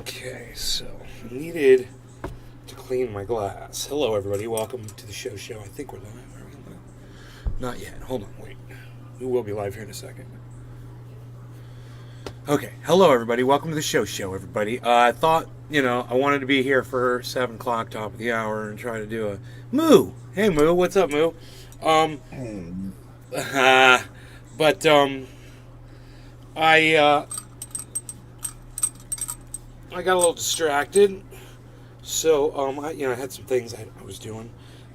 Okay, so needed to clean my glass. Hello, everybody. Welcome to the show. I think we're live. Are we live? Not yet. Hold on. Wait. We will be live here in a second. Okay. Hello, everybody. Welcome to the show. Everybody. I thought, I wanted to be here for 7 o'clock, top of the hour, and try to do a Moo. Hey, Moo. What's up, Moo? But I got a little distracted, so I had some things I was doing,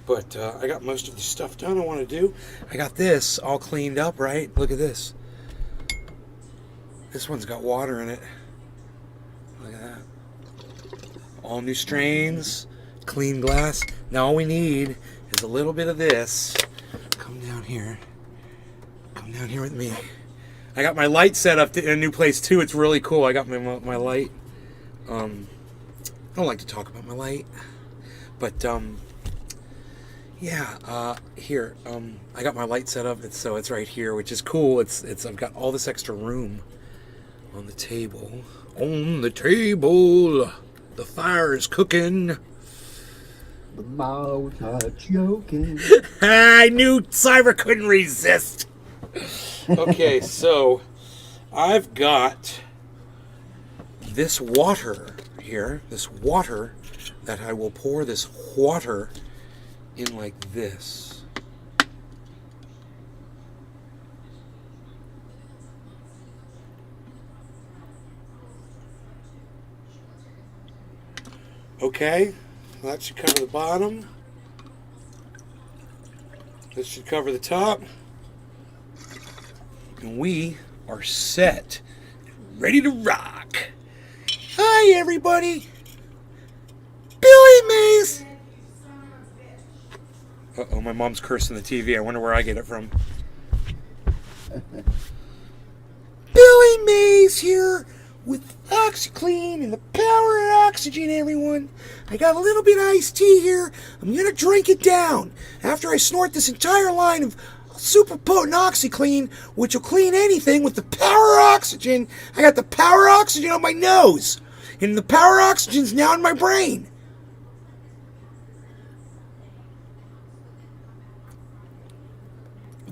but I got most of the stuff done I want to do. I got this all cleaned up, right? Look at this. This one's got water in it. Look at that. All new strains, clean glass. Now all we need is a little bit of this. Come down here. Come down here with me. I got my light set up in a new place too. It's really cool. I got my light. I don't like to talk about my light, but here I got my light set up. It's right here, which is cool. I've got all this extra room on the table. On the table, the fire is cooking. The mouth are joking. I knew Cyber couldn't resist. Okay, so I've got this water here, that I will pour this water in like this. Okay, that should cover the bottom. This should cover the top. And we are set, ready to rock. Hi, everybody. Billy Mays. Uh-oh, my mom's cursing the TV. I wonder where I get it from. Billy Mays here with OxyClean and the power of oxygen, everyone. I got a little bit of iced tea here. I'm going to drink it down after I snort this entire line of super potent OxyClean, which will clean anything with the power of oxygen. I got the power of oxygen on my nose, and the power of oxygen's now in my brain.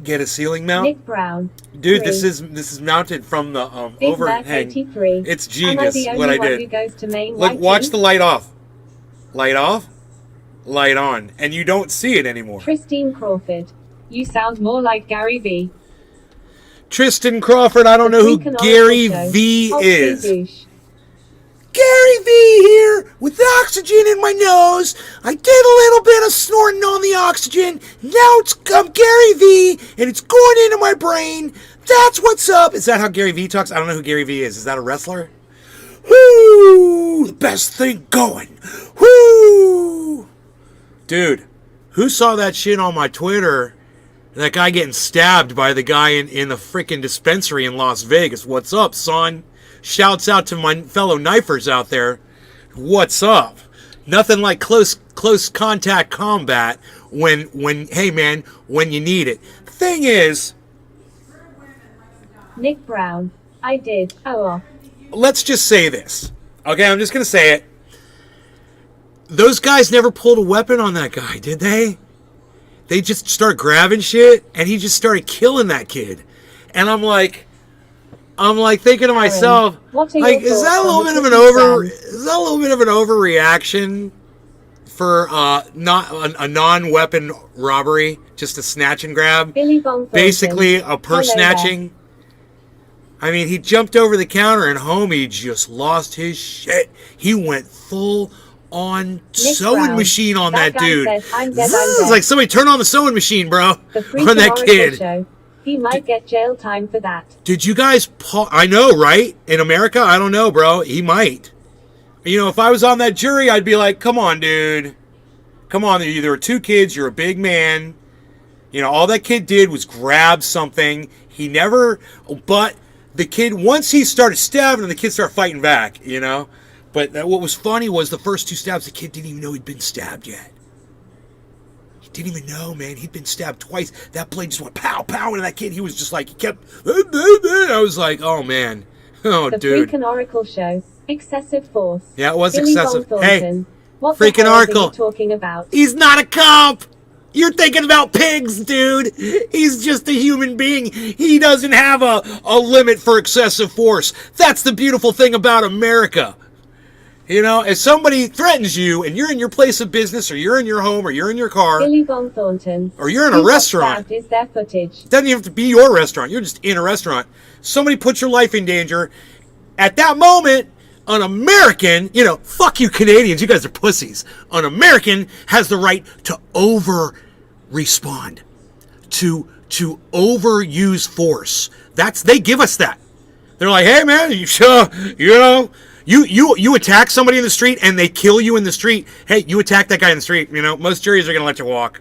Get a ceiling mount? Nick Brown. Dude, this is mounted from the overhang. It's genius what I did. Look, watch the light off. Light off, light on, and you don't see it anymore. Christine Crawford. You sound more like Gary V. Tristan Crawford, I don't know who Gary V is. Gary V here with oxygen in my nose. I did a little bit of snorting on the oxygen. Now I'm Gary V and it's going into my brain. That's what's up. Is that how Gary V talks? I don't know who Gary V is. Is that a wrestler? Woo! The best thing going. Woo! Dude, who saw that shit on my Twitter? That guy getting stabbed by the guy in the freaking dispensary in Las Vegas. What's up, son? Shouts out to my fellow knifers out there. What's up? Nothing like close contact combat when hey man, when you need it. Thing is, Nick Brown. I did. Oh. Let's just say this. Okay, I'm just gonna say it. Those guys never pulled a weapon on that guy, did they? They just started grabbing shit, and he just started killing that kid. And I'm like thinking to myself, like, is that a little bit of an overreaction for not a non-weapon robbery, just a snatch and grab, basically a purse snatching? I mean, he jumped over the counter, and homie just lost his shit. He went full on sewing machine on that dude. It's like somebody turn on the sewing machine, bro, on that kid. Show. He might get jail time for that. Did you guys I know, right? In America, I don't know, bro. He might. If I was on that jury, I'd be like, come on, dude. Come on, there were 2 kids, you're a big man. All that kid did was grab something. But the kid, once he started stabbing, the kid started fighting back, But what was funny was the first 2 stabs, the kid didn't even know he'd been stabbed yet. He didn't even know, man. He'd been stabbed twice. That blade just went pow, pow into that kid. He was just like, he kept, I was like, oh, man. Oh, the dude. Freakin' Oracle Show. Excessive force. Yeah, it was Billy excessive. Bob Hey, Thornton. What freaking the hell are Arkle. you talking about? He's not a cop. You're thinking about pigs, dude. He's just a human being. He doesn't have a limit for excessive force. That's the beautiful thing about America. You know, if somebody threatens you and you're in your place of business or you're in your home or you're in your car Billy Bob Thornton. or you're in a restaurant. Is there footage? It doesn't even have to be your restaurant. You're just in a restaurant. Somebody puts your life in danger. At that moment, an American, you know, fuck you Canadians, you guys are pussies. An American has the right to over-respond, to overuse force. They give us that. They're like, hey man, you attack somebody in the street and they kill you in the street. Hey, you attack that guy in the street. You know, most juries are going to let you walk.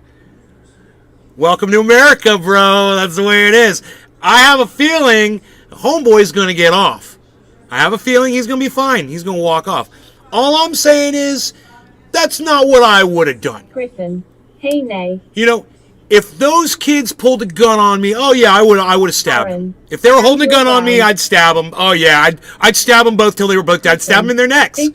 Welcome to America, bro. That's the way it is. I have a feeling homeboy's going to get off. I have a feeling he's going to be fine. He's going to walk off. All I'm saying is, that's not what I would have done. Griffin. Hey, nay. You know, if those kids pulled a gun on me, oh yeah, I would have stabbed them. If they were holding a gun on me, I'd stab them. Oh yeah, I'd stab them both till they were both dead. I'd stab them in their necks. You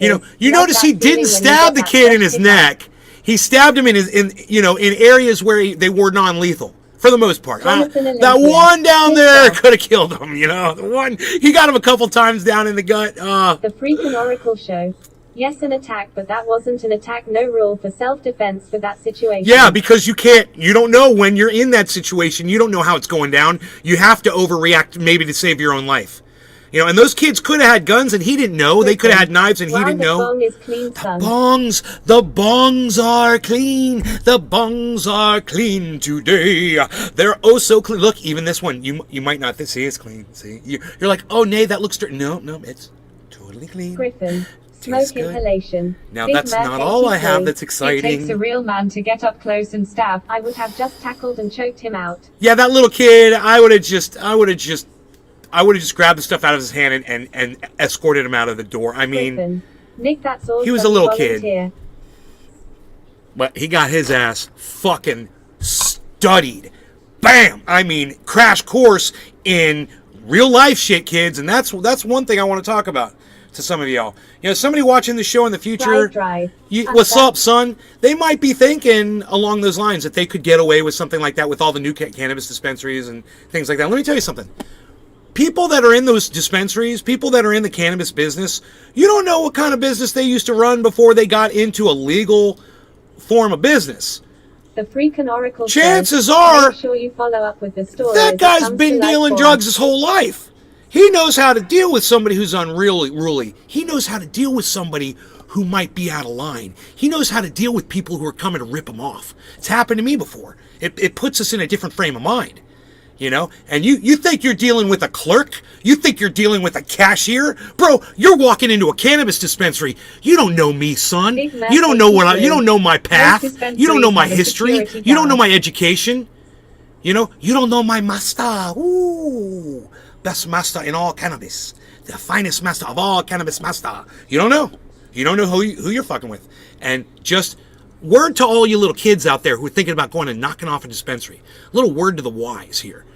know, you notice he didn't stab the kid in his neck. He stabbed him in areas where they were non-lethal. For the most part. That one down there could have killed him, you know. The one, he got him a couple times down in the gut. The freaking Oracle show. Yes, an attack, but that wasn't an attack. No rule for self-defense for that situation. Yeah, because you don't know when you're in that situation. You don't know how it's going down. You have to overreact maybe to save your own life. You know, and those kids could have had guns and he didn't know. They could have had knives and he didn't know. The bong is clean, son. The bongs are clean. The bongs are clean today. They're oh so clean. Look, even this one, you might not see it's clean. See, you're like, oh, nay, that looks dirty. No, it's totally clean. Griffin. Smoke inhalation. Now that's not all I have that's exciting. It takes a real man to get up close and stab. I would have just tackled and choked him out. Yeah, that little kid, I would have just grabbed the stuff out of his hand and escorted him out of the door. I mean, Griffin. Nick, that's all. He was a little kid. But he got his ass fucking studied. Bam! I mean, crash course in real life shit, kids. And that's one thing I want to talk about to some of y'all. You know, somebody watching the show in the future, what's up, son? They might be thinking along those lines that they could get away with something like that with all the new cannabis dispensaries and things like that. Let me tell you something. People that are in those dispensaries, people that are in the cannabis business, you don't know what kind of business they used to run before they got into a legal form of business. The freaking Oracle. Chances are, make sure you follow up with the story. That guy's been dealing drugs his whole life. He knows how to deal with somebody who's unruly. He knows how to deal with somebody who might be out of line. He knows how to deal with people who are coming to rip him off. It's happened to me before. It puts us in a different frame of mind. You know, and you think you're dealing with a clerk? You think you're dealing with a cashier? Bro, you're walking into a cannabis dispensary. You don't know me, son. You don't know you don't know my path. You don't know my history. You don't know my education. You know, you don't know my master. Ooh, best master in all cannabis. The finest master of all cannabis master. You don't know. You don't know who you're fucking with. And just word to all you little kids out there who are thinking about going and knocking off a dispensary. A little word to the wise here.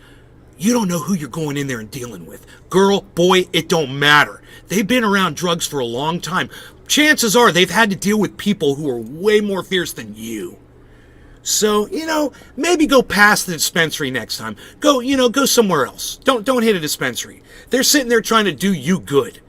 You don't know who you're going in there and dealing with. Girl, boy, it don't matter. They've been around drugs for a long time. Chances are they've had to deal with people who are way more fierce than you. So, you know, maybe go past the dispensary next time. Go somewhere else. Don't hit a dispensary. They're sitting there trying to do you good.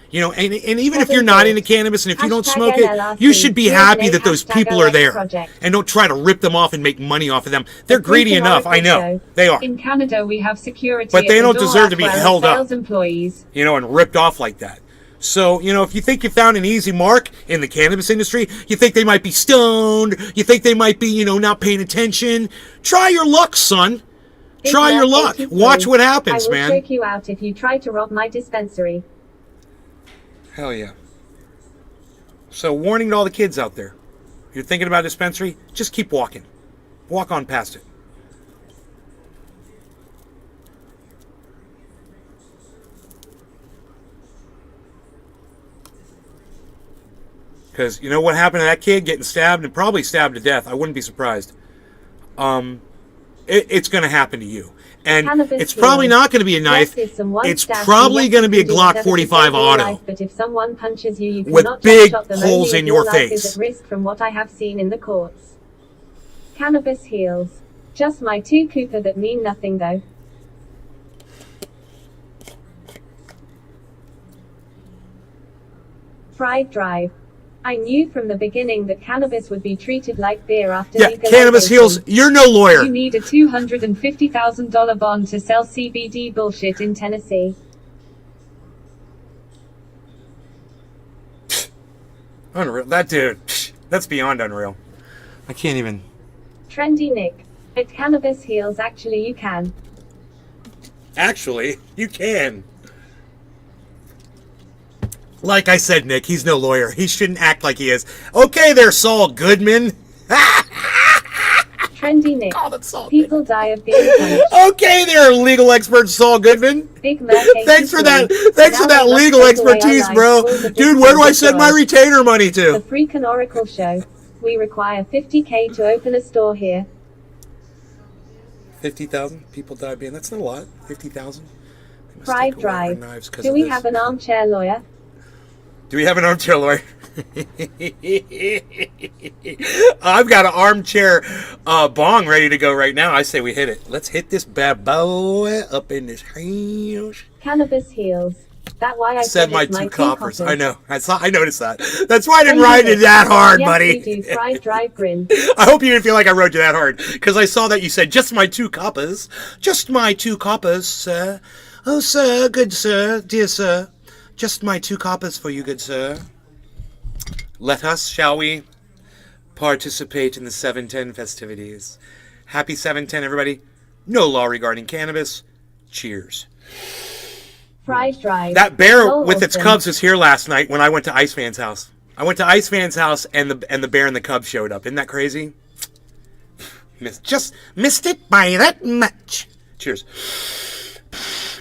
You know, and even if you're not into cannabis and if you don't smoke it, you should be happy that those people are there. And don't try to rip them off and make money off of them. They're greedy enough, I know. They are. In Canada, we have security. But they don't deserve to be held up. Employees. You know, and ripped off like that. So, you know, if you think you found an easy mark in the cannabis industry, you think they might be stoned, you think they might be, you know, not paying attention, try your luck, son. Try your luck. Watch what happens, man. I will choke you out if you try to rob my dispensary. Hell yeah. So, warning to all the kids out there. You're thinking about a dispensary? Just keep walking. Walk on past it. Because you know what happened to that kid getting stabbed and probably stabbed to death? I wouldn't be surprised. it's going to happen to you. And Cannabis it's probably heals. not going to be a knife. Yes, if someone It's stabs probably you, going to be a yes, you can do Glock whatever to 45 save your auto life, but if someone punches you, you with cannot big chop them. holes Only in if your life is face. at risk from what I have seen in the courts. Cannabis heals. Just my 2 Cooper that mean nothing though. Fried Drive. I knew from the beginning that cannabis would be treated like beer after Yeah, legalization. cannabis heals. You're no lawyer. You need a $250,000 bond to sell CBD bullshit in Tennessee. Unreal. That dude, that's beyond unreal. I can't even. Trendy Nick. At Cannabis Heals, actually you can. Actually, you can. Like I said, Nick, he's no lawyer. He shouldn't act like he is. Okay there, Saul Goodman. Trendy Nick. Call it Saul People Goodman. die of being punched. Okay there, legal expert Saul Goodman. Big Merc Thanks for that. 83. Thanks for Now that they must legal take away our expertise, lives, bro. all the Dude, where do I victims send my destroyed. retainer money The to? Freakin' Oracle Show. We require 50K to open a store here. 50,000 people died being. That's not a lot. 50,000. Fried Drive. Do we have an armchair lawyer? Do we have an armchair lawyer? I've got an armchair bong ready to go right now. I say we hit it. Let's hit this bad boy up in this house. Cannabis heals. That why I Said my it's 2 2 coppers. coppers. I know. I noticed that. That's why I didn't ride it that hard, yes, buddy. You do. Fried Drive grin. I hope you didn't feel like I rode you that hard, because I saw that you said just my 2 coppers. Just my 2 coppers, sir. Oh, sir, good sir, dear sir. Just my 2 coppers for you, good sir. Let us, shall we, participate in the 710 festivities. Happy 710, everybody. No law regarding cannabis. Cheers. Fried Drive. That bear So with its awesome. cubs was here last night when I went to Iceman's house. I went to Iceman's house and the bear and the cub showed up. Isn't that crazy? Just missed it by that much. Cheers.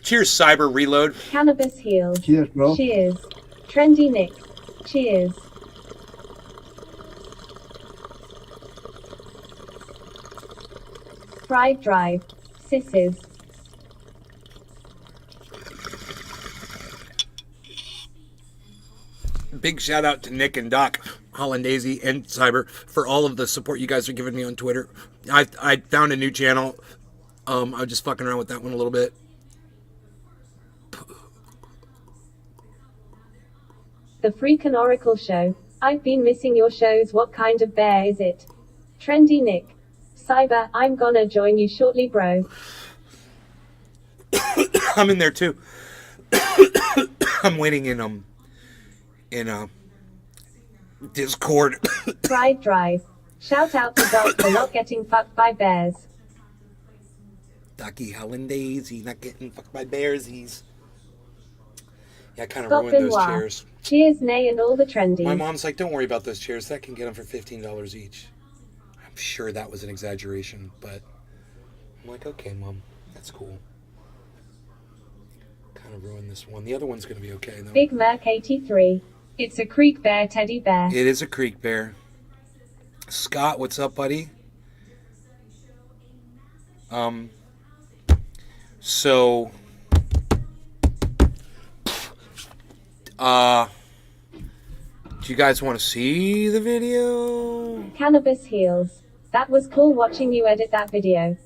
Cheers, Cyber Reload. Cannabis heals. Cheers, bro. Cheers. Trendy Nick. Cheers. Fried Drive. Sisses. Big shout out to Nick and Doc, Hollandaise, and Cyber for all of the support you guys are giving me on Twitter. I found a new channel. I was just fucking around with that one a little bit. The Freakin' Oracle Show. I've been missing your shows. What kind of bear is it? Trendy Nick. Cyber, I'm gonna join you shortly, bro. I'm in there too. I'm waiting in Discord. Fried Drive. Shout out to Doc for not getting fucked by bears. Ducky Hollandaise, not getting fucked by bearsies. Yeah, I kind of Scott ruined those Benoit. chairs. Cheers, Nay, and all the trendies. My mom's like, don't worry about those chairs. That can get them for $15 each. I'm sure that was an exaggeration, but I'm like, okay, Mom, that's cool. Kind of ruined this one. The other one's going to be okay, though. Big Merc 83. It's a creek bear teddy bear. It is a creek bear. Scott, what's up, buddy? So, do you guys want to see the video? Cannabis heals. That was cool watching you edit that video.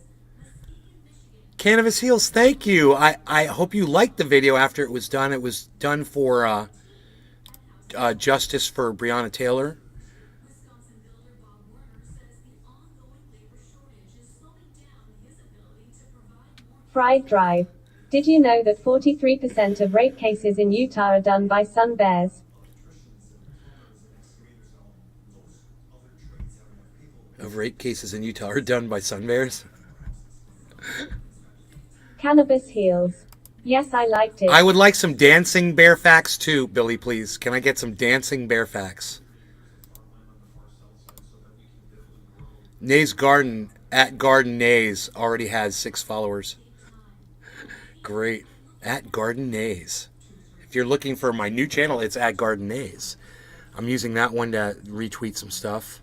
Cannabis Heals, thank you. I hope you liked the video after it was done. It was done for justice for Breonna Taylor. Fried Drive. Did you know that 43% of rape cases in Utah are done by sun bears? Of rape cases in Utah are done by sun bears. Cannabis heals. Yes, I liked it. I would like some dancing bear facts too, Billy, please. Can I get some dancing bear facts? Nay's Garden, at Garden Nays, already has 6 followers. Great. At Garden Nays. If you're looking for my new channel, it's at Garden Nays. I'm using that one to retweet some stuff.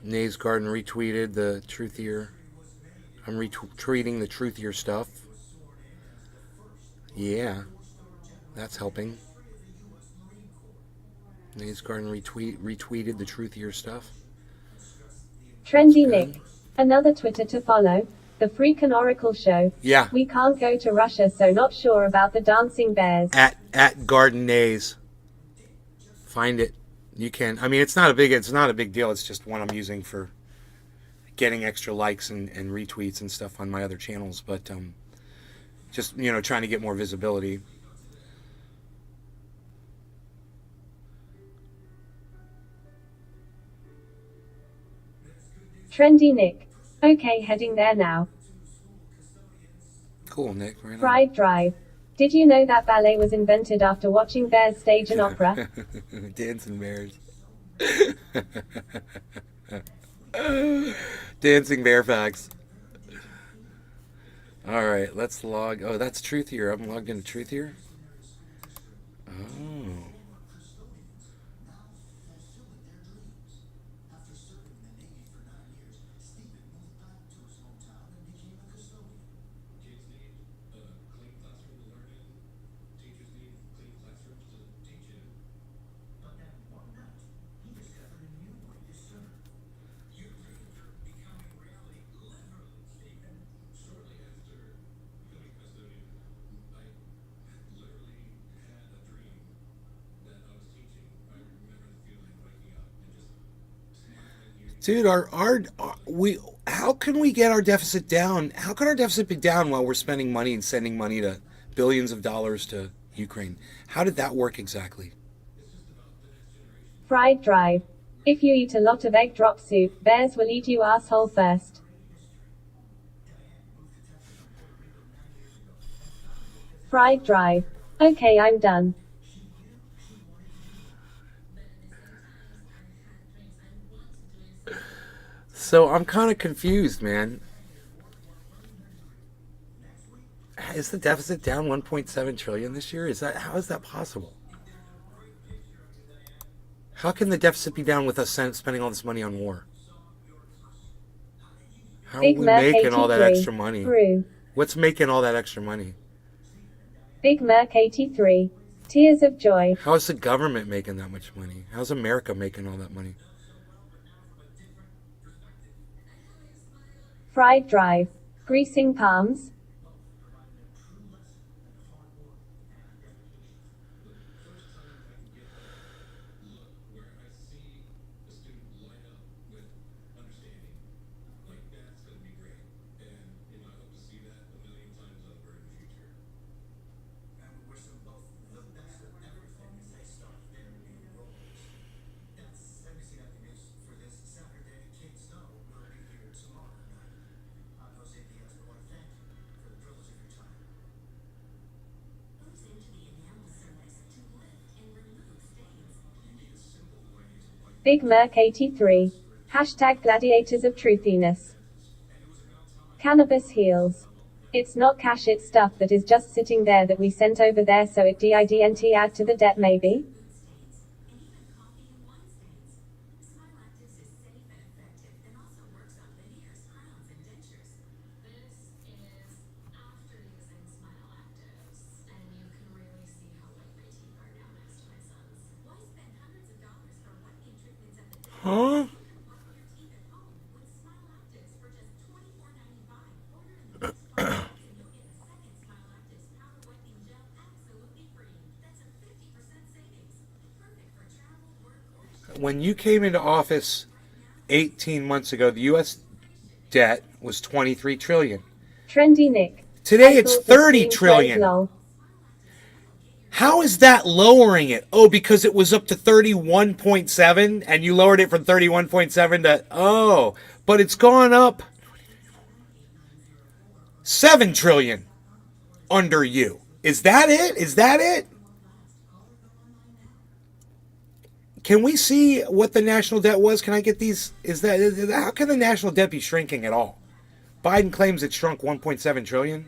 Nays Garden retweeted the truthier. I'm retweeting the truthier stuff. Yeah, that's helping. Nays Garden retweeted the truthier stuff. Trendy Nick. Another Twitter to follow. The Freakin' Oracle Show. Yeah. We can't go to Russia, so not sure about the dancing bears. At Garden Nays. Find it. You can. I mean, it's not a big deal. It's just one I'm using for getting extra likes and retweets and stuff on my other channels. But just trying to get more visibility. Trendy Nick. Okay, heading there now. Cool, Nick. Right Pride Drive. Did you know that ballet was invented after watching bears stage an opera? Dancing bears. Dancing bear facts. All right, let's log. Oh, that's Truthier. I'm logged into Truthier. Oh. Dude, how can we get our deficit down? How can our deficit be down while we're spending money and sending money to billions of dollars to Ukraine? How did that work exactly? Fried Drive. If you eat a lot of egg drop soup, bears will eat you asshole first. Fried Drive. Okay, I'm done. So I'm kind of confused, man. Is the deficit down 1.7 trillion this year? How is that possible? How can the deficit be down with us spending all this money on war? How are we making all that extra money? What's making all that extra money? Big Merc 83. Tears of joy. How is the government making that much money? How's America making all that money? Fried Drive. Greasing palms. Big Merc 83. Hashtag gladiators of truthiness. Cannabis heals. It's not cash, it's stuff that is just sitting there that we sent over there so it didn't add to the debt maybe? Huh? When you came into office 18 months ago, the U.S. debt was 23 trillion. Trendy Nick. Today it's 30 trillion. How is that lowering it? Oh, because it was up to 31.7 and you lowered it from 31.7 to, oh, but it's gone up 7 trillion under you. Is that it? Is that it? Can we see what the national debt was? Can I get these? How can the national debt be shrinking at all? Biden claims it shrunk 1.7 trillion.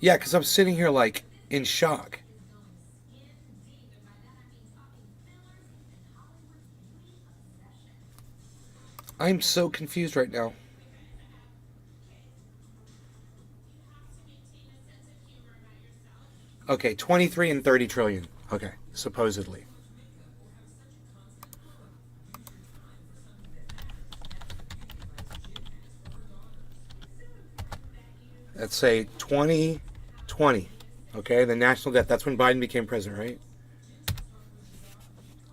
Yeah, because I'm sitting here like in shock. I'm so confused right now. Okay, 23 and 30 trillion. Okay, supposedly. Let's say 2020. Okay, the national debt, that's when Biden became president, right?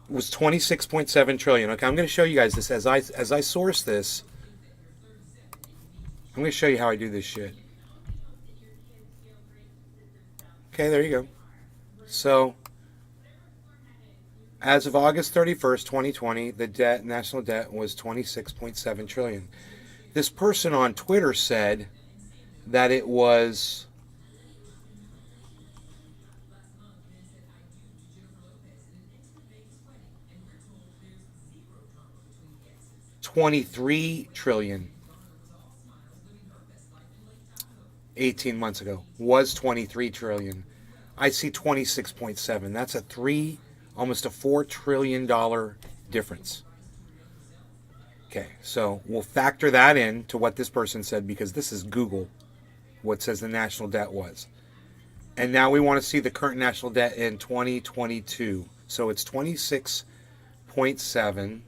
Was 26.7 trillion. Okay, I'm going to show you guys this as I source this. I'm going to show you how I do this shit. Okay, there you go. So, as of August 31st, 2020, the national debt was 26.7 trillion. This person on Twitter said that it was 23 trillion 18 months ago. Was 23 trillion. I see 26.7. That's almost a $4 trillion difference. Okay, so we'll factor that in to what this person said, because this is Google, what says the national debt was. And now we want to see the current national debt in 2022. So it's 26.7.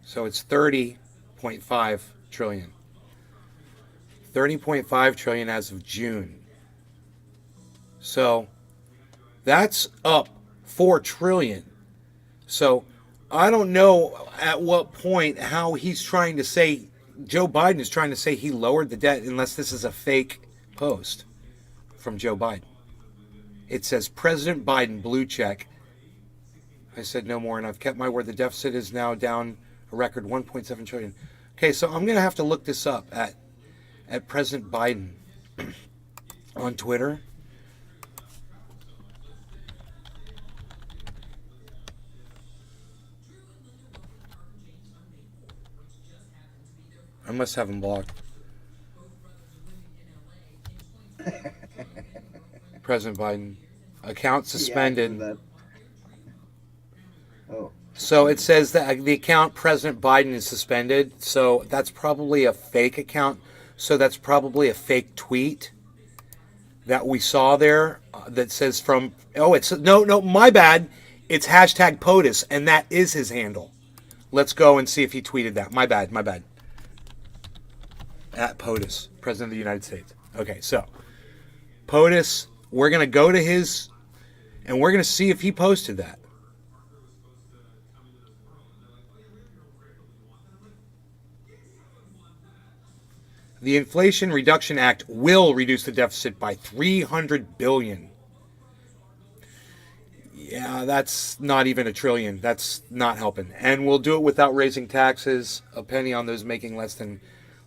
So it's 30.5 trillion. 30.5 trillion as of June. So that's up 4 trillion. So I don't know at what point how he's trying to say, Joe Biden is trying to say he lowered the debt, unless this is a fake post from Joe Biden. It says President Biden, blue check. I said no more, and I've kept my word. The deficit is now down a record 1.7 trillion. Okay, so I'm going to have to look this up at President Biden on Twitter. I must have him blocked. President Biden. Account suspended. Yeah, oh. So it says that the account President Biden is suspended. So that's probably a fake account. So that's probably a fake tweet that we saw there that says from... Oh, it's... No, my bad. It's hashtag POTUS, and that is his handle. Let's go and see if he tweeted that. My bad. At POTUS, President of the United States. Okay, so POTUS, we're going to go to his, and we're going to see if he posted that. The Inflation Reduction Act will reduce the deficit by $300 billion. Yeah, that's not even a trillion. That's not helping. And we'll do it without raising taxes, a penny on those making less than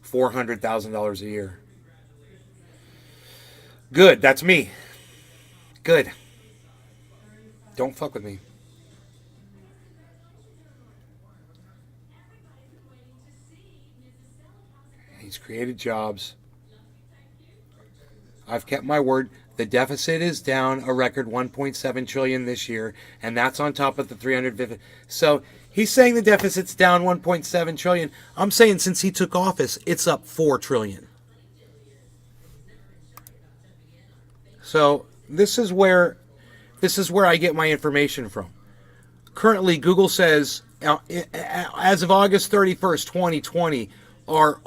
$400,000 a year. Good, that's me. Good. Don't fuck with me. He's created jobs. I've kept my word. The deficit is down a record 1.7 trillion this year, and that's on top of the 350. So he's saying the deficit's down 1.7 trillion. I'm saying since he took office, it's up 4 trillion. So this is where I get my information from. Currently, Google says as of August 31st, 2020, our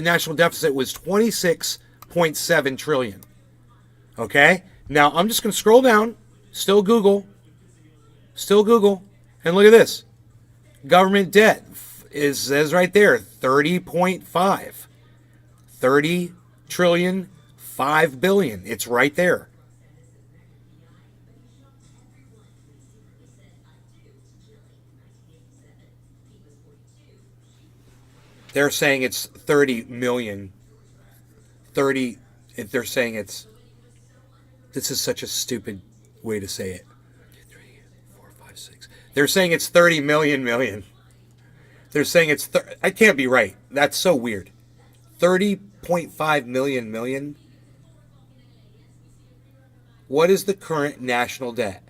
national deficit was 26.7 trillion. Okay? Now, I'm just going to scroll down. Still Google. And look at this. Government debt says right there, 30.5. 30 trillion, 5 billion. It's right there. They're saying it's 30 million. 30, they're saying it's... This is such a stupid way to say it. 3, 4, 5, 6. They're saying it's 30 million. They're saying it's... I can't be right. That's so weird. 30.5 million. What is the current national debt?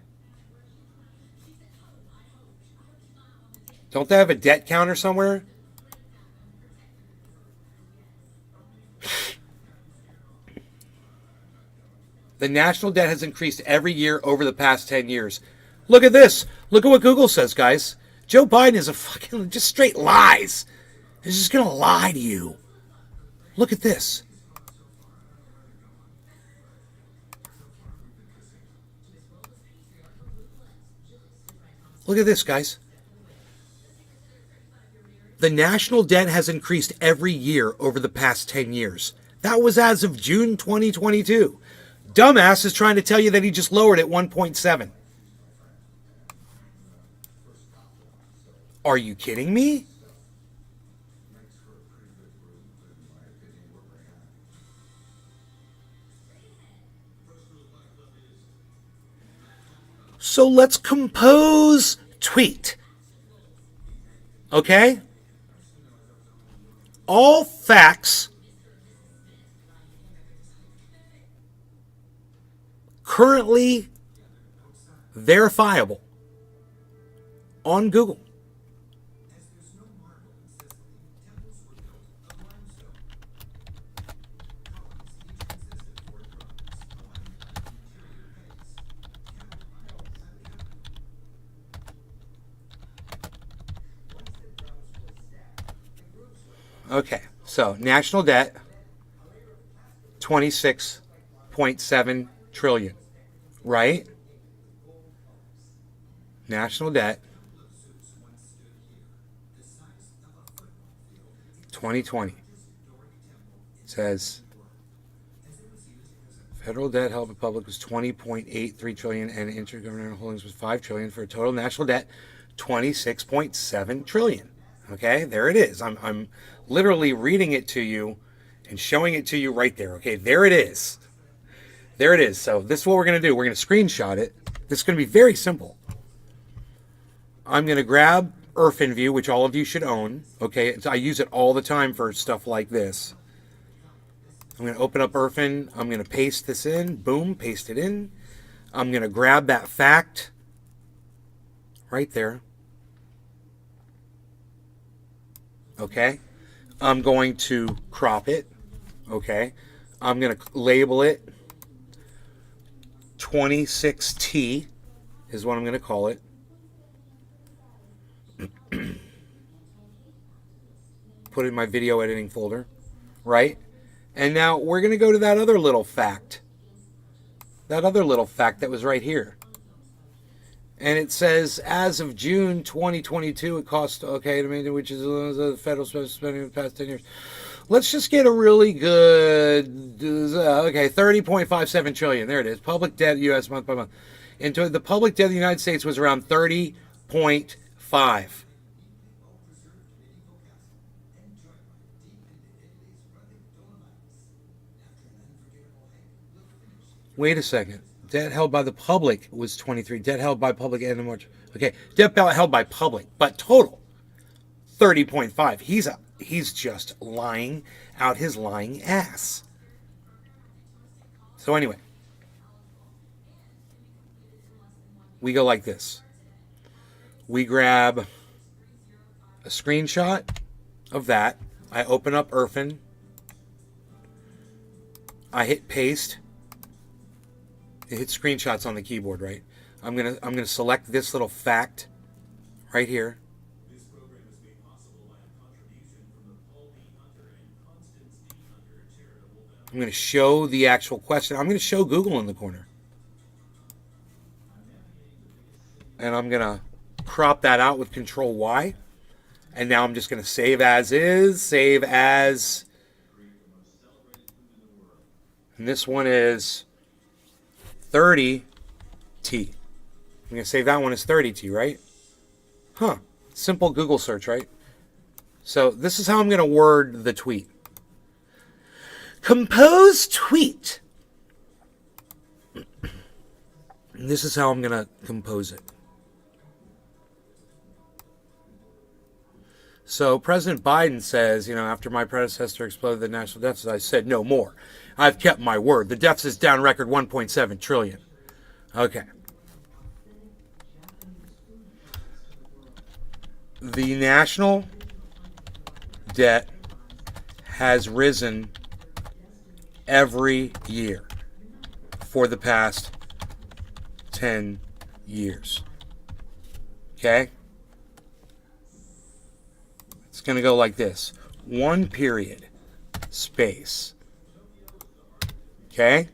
Don't they have a debt counter somewhere? The national debt has increased every year over the past 10 years. Look at this. Look at what Google says, guys. Joe Biden is a fucking just straight lies. He's just going to lie to you. Look at this. Look at this, guys. The national debt has increased every year over the past 10 years. That was as of June 2022. Dumbass is trying to tell you that he just lowered it 1.7. Are you kidding me? So let's compose tweet. Okay? All facts currently verifiable on Google. Okay, so national debt, 26.7 trillion, right? National debt, 2020, says federal debt held by public was 20.83 trillion and intergovernmental holdings was 5 trillion for a total national debt 26.7 trillion. Okay, there it is. I'm literally reading it to you and showing it to you right there. Okay, there it is. There it is. So this is what we're going to do. We're going to screenshot it. This is going to be very simple. I'm going to grab IrfanView, which all of you should own. Okay, I use it all the time for stuff like this. I'm going to open up Irfan. I'm going to paste this in. Boom, paste it in. I'm going to grab that fact right there. Okay, I'm going to crop it. Okay, I'm going to label it 26T is what I'm going to call it. Put it in my video editing folder, right? And now we're going to go to that other little fact. That other little fact that was right here. And it says, as of June 2022, it cost, okay, which is the federal spending of the past 10 years. Let's just get a really good, okay, 30.57 trillion. There it is. Public debt, U.S. month by month. And the public debt of the United States was around 30.5. Wait a second. Debt held by the public was 23. Debt held by public end of March. Okay, debt held by public, but total 30.5. He's just lying out his lying ass. So anyway, we go like this. We grab a screenshot of that. I open up Irfan. I hit paste. It hits screenshots on the keyboard, right? I'm gonna select this little fact right here. I'm gonna show the actual question. I'm gonna show Google in the corner. And I'm gonna crop that out with Control Y. And now I'm just gonna save as is, save as. And this one is 30T. I'm going to save that one as 30T, right? Huh. Simple Google search, right? So this is how I'm going to word the tweet. Compose tweet. And this is how I'm going to compose it. So President Biden says, after my predecessor exploded the national deficit, I said no more. I've kept my word. The deficit's down record 1.7 trillion. Okay. The national debt has risen every year for the past 10 years. Okay? It's going to go like this. 1 period, space. Okay?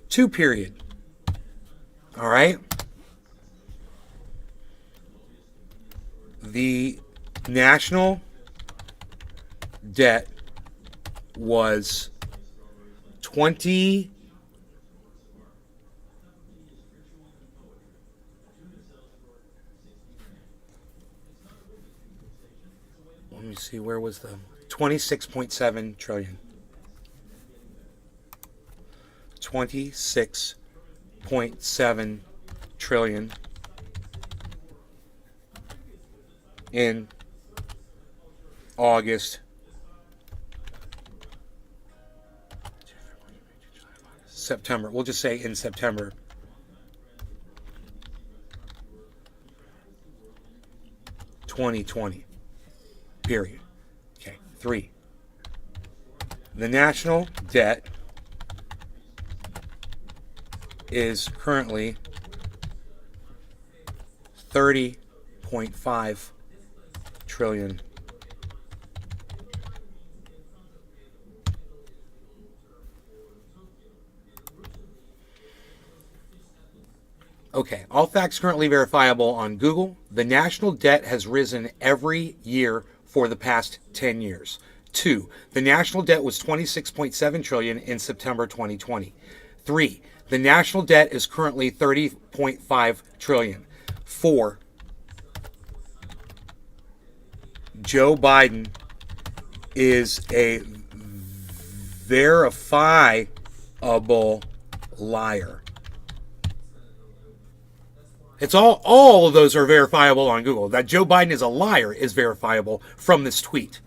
2 period. All right? The national debt was 20. Let me see, where was the 26.7 trillion? 26.7 trillion in August. September. We'll just say in September. (2020). Period. Okay. 3. The national debt is currently 30.5 trillion. Okay, all facts currently verifiable on Google. The national debt has risen every year for the past 10 years. 2. The national debt was 26.7 trillion in September 2020. 3. The national debt is currently 30.5 trillion. 4. Joe Biden is a verifiable liar. It's all of those are verifiable on Google. That Joe Biden is a liar is verifiable from this tweet.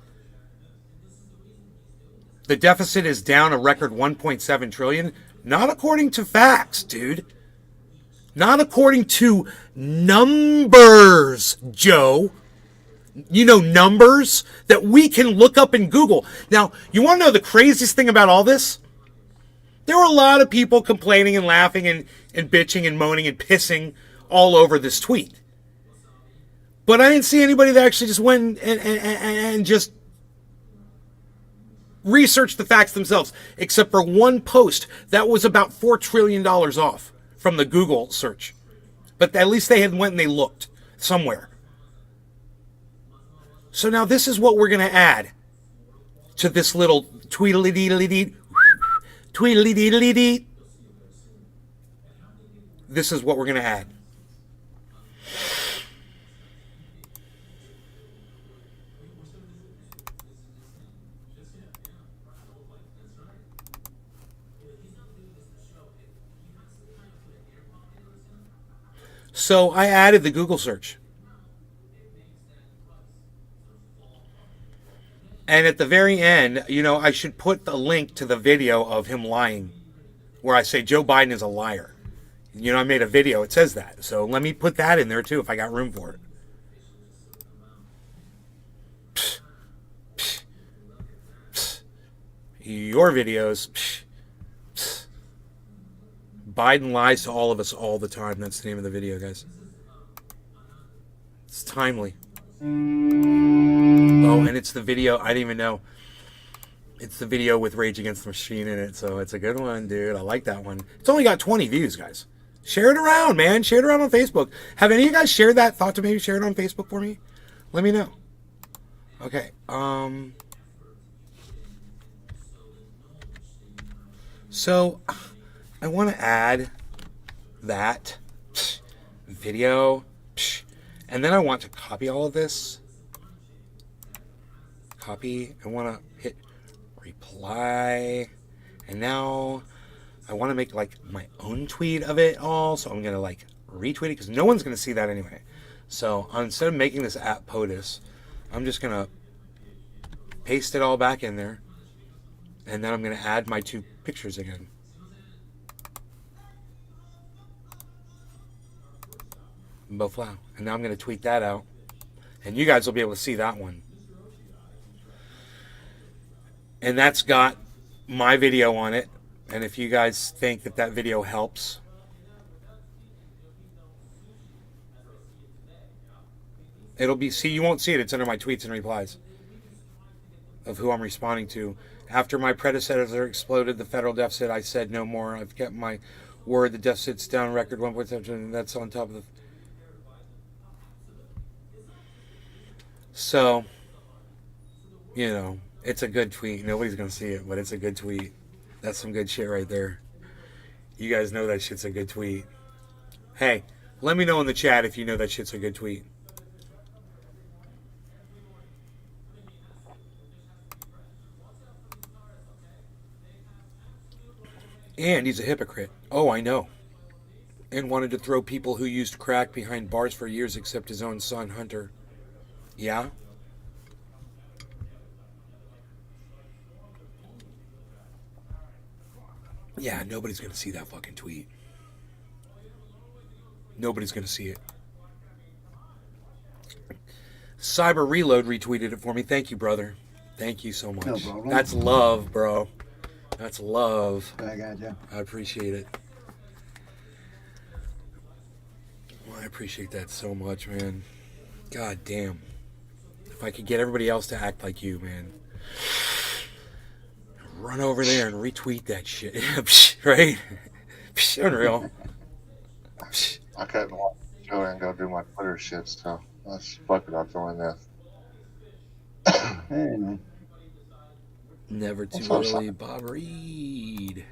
The deficit is down a record 1.7 trillion. Not according to facts, dude. Not according to numbers, Joe. You know, numbers that we can look up in Google. Now, you want to know the craziest thing about all this? There were a lot of people complaining and laughing and bitching and moaning and pissing all over this tweet. But I didn't see anybody that actually just went and just researched the facts themselves, except for one post that was about $4 trillion off from the Google search. But at least they had went and they looked somewhere. So now this is what we're going to add to this little tweedly-deedly-dee, tweedly-deedly-dee. This is what we're going to add. So I added the Google search. And at the very end, you know, I should put the link to the video of him lying, where I say Joe Biden is a liar. You know, I made a video. It says that. So let me put that in there, too, if I got room for it. Your videos. Biden lies to all of us all the time. That's the name of the video, guys. It's timely. Oh, and it's the video. I didn't even know. It's the video with Rage Against the Machine in it. So it's a good one, dude. I like that one. It's only got 20 views, guys. Share it around, man. Share it around on Facebook. Have any of you guys shared that? Thought to maybe share it on Facebook for me? Let me know. Okay. So I want to add that video, and then I want to copy all of this. Copy. I want to hit reply, and now I want to make like my own tweet of it all. So I'm gonna like retweet it because no one's gonna see that anyway. So instead of making this at POTUS, I'm just gonna paste it all back in there, and then I'm gonna add my 2 pictures again. Boflow. And now I'm going to tweet that out. And you guys will be able to see that one. And that's got my video on it. And if you guys think that that video helps, it'll be, see, you won't see it. It's under my tweets and replies of who I'm responding to. After my predecessor exploded the federal deficit, I said no more. I've kept my word. The deficit's down record 1.7, and that's on top of the... So, you know, it's a good tweet. Nobody's going to see it, but it's a good tweet. That's some good shit right there. You guys know that shit's a good tweet. Hey, let me know in the chat if you know that shit's a good tweet. And he's a hypocrite. Oh, I know. And wanted to throw people who used crack behind bars for years except his own son, Hunter. Yeah? Yeah, nobody's going to see that fucking tweet. Nobody's going to see it. Cyber Reload retweeted it for me. Thank you, brother. Thank you so much. No problem. That's love, bro. That's love. I got you. I appreciate it. Well, I appreciate that so much, man. God damn. If I could get everybody else to act like you, man. Run over there and retweet that shit. Right? Unreal. I couldn't watch the show and go do my Twitter shit, so let's fuck it. I'll join this. Hey, man. Never too I'm so early, Bob Reed.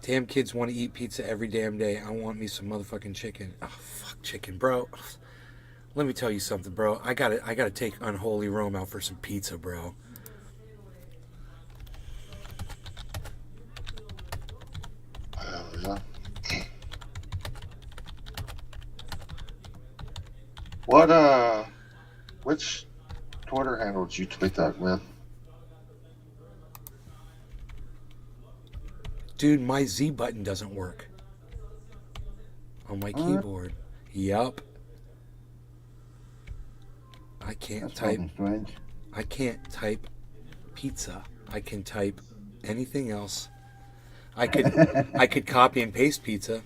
Damn kids want to eat pizza every damn day. I want me some motherfucking chicken. Oh, fuck chicken, bro. Let me tell you something, bro. I gotta take Unholy Rome out for some pizza, bro. Yeah. What, which Twitter handle did you tweet that with? Dude, my Z button doesn't work on my keyboard. Yup. I can't That's type. fucking strange. I can't type pizza. I can type anything else. I could copy and paste pizza.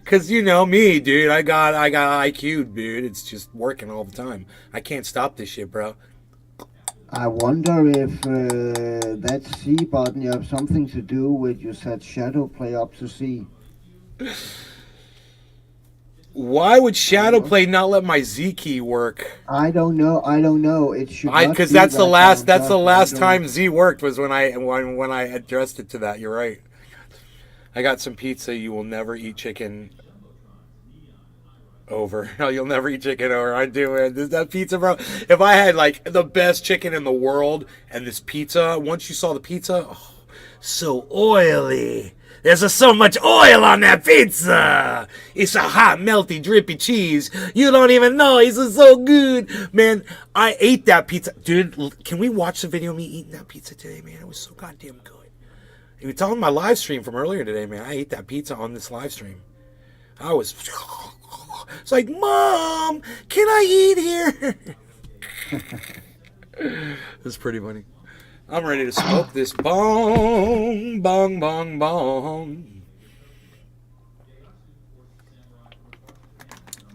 Cause you know me, dude. I got IQ, dude. It's just working all the time. I can't stop this shit, bro. I wonder if that C button you have something to do with you set shadow play up to C. Why would Shadowplay not let my Z key work? I don't know. It should. Because that's the last. That's the last time Z worked was when I addressed it to that. You're right. I got some pizza. You will never eat chicken over. No, you'll never eat chicken over. I do it. That pizza, bro. If I had like the best chicken in the world and this pizza, once you saw the pizza, oh, so oily. There's so much oil on that pizza. It's a hot, melty, drippy cheese. You don't even know. It's so good. Man, I ate that pizza. Dude, can we watch the video of me eating that pizza today, man? It was so goddamn good. It's on my live stream from earlier today, man. I ate that pizza on this live stream. I was... It's like, Mom, can I eat here? It's pretty funny. I'm ready to smoke this bong, bong, bong, bong.